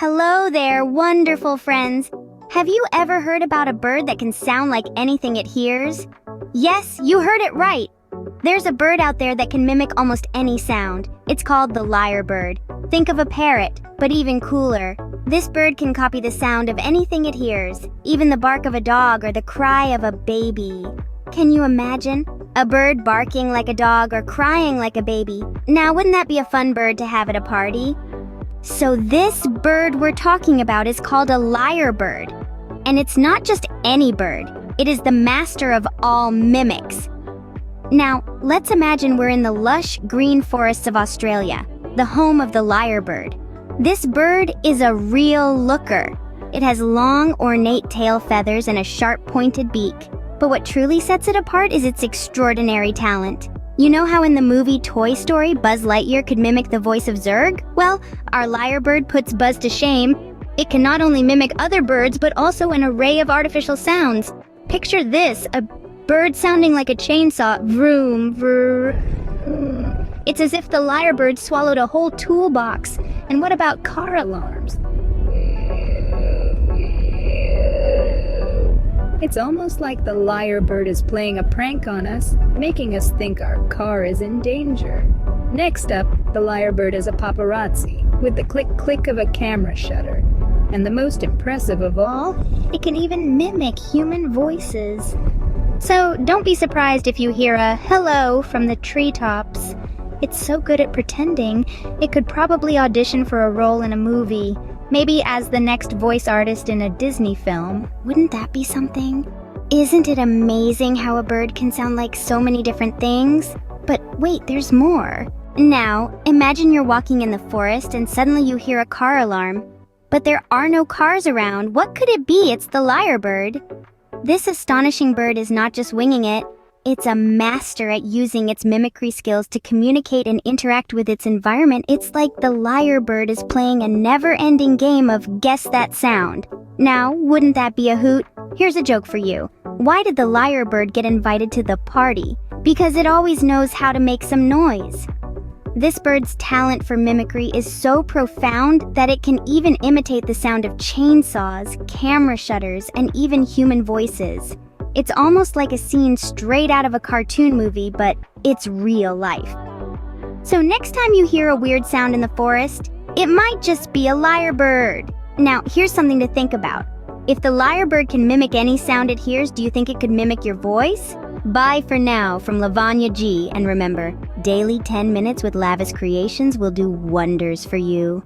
Hello there, wonderful friends. Have you ever heard about a bird that can sound like anything it hears? Yes, you heard it right. There's a bird out there that can mimic almost any sound. It's called the lyrebird. Think of a parrot, but even cooler. This bird can copy the sound of anything it hears, even the bark of a dog or the cry of a baby. Can you imagine? A bird barking like a dog or crying like a baby. Now, wouldn't that be a fun bird to have at a party? So this bird we're talking about is called a lyrebird. And it's not just any bird. It is the master of all mimics. Now, let's imagine we're in the lush green forests of Australia, the home of the lyrebird. This bird is a real looker. It has long, ornate tail feathers and a sharp, pointed beak. But what truly sets it apart is its extraordinary talent. You know how in the movie Toy Story, Buzz Lightyear could mimic the voice of Zurg? Well, our lyrebird puts Buzz to shame. It can not only mimic other birds, but also an array of artificial sounds. Picture this, a bird sounding like a chainsaw, vroom, vroom. It's as if the lyrebird swallowed a whole toolbox. And what about car alarms? It's almost like the lyrebird is playing a prank on us, making us think our car is in danger. Next up, the lyrebird is a paparazzi, with the click-click of a camera shutter. And the most impressive of all, it can even mimic human voices. So don't be surprised if you hear a hello from the treetops. It's so good at pretending, it could probably audition for a role in a movie. Maybe as the next voice artist in a Disney film. Wouldn't that be something? Isn't it amazing how a bird can sound like so many different things? But wait, there's more. Now, imagine you're walking in the forest and suddenly you hear a car alarm. But there are no cars around. What could it be? It's the lyrebird. This astonishing bird is not just winging it. It's a master at using its mimicry skills to communicate and interact with its environment. It's like the lyrebird is playing a never-ending game of guess that sound. Now, wouldn't that be a hoot? Here's a joke for you. Why did the lyrebird get invited to the party? Because it always knows how to make some noise. This bird's talent for mimicry is so profound that it can even imitate the sound of chainsaws, camera shutters, and even human voices. It's almost like a scene straight out of a cartoon movie, but it's real life. So next time you hear a weird sound in the forest, it might just be a lyrebird. Now, here's something to think about. If the lyrebird can mimic any sound it hears, do you think it could mimic your voice? Bye for now from Lavanya G. And remember, daily 10 minutes with Lavis Creations will do wonders for you.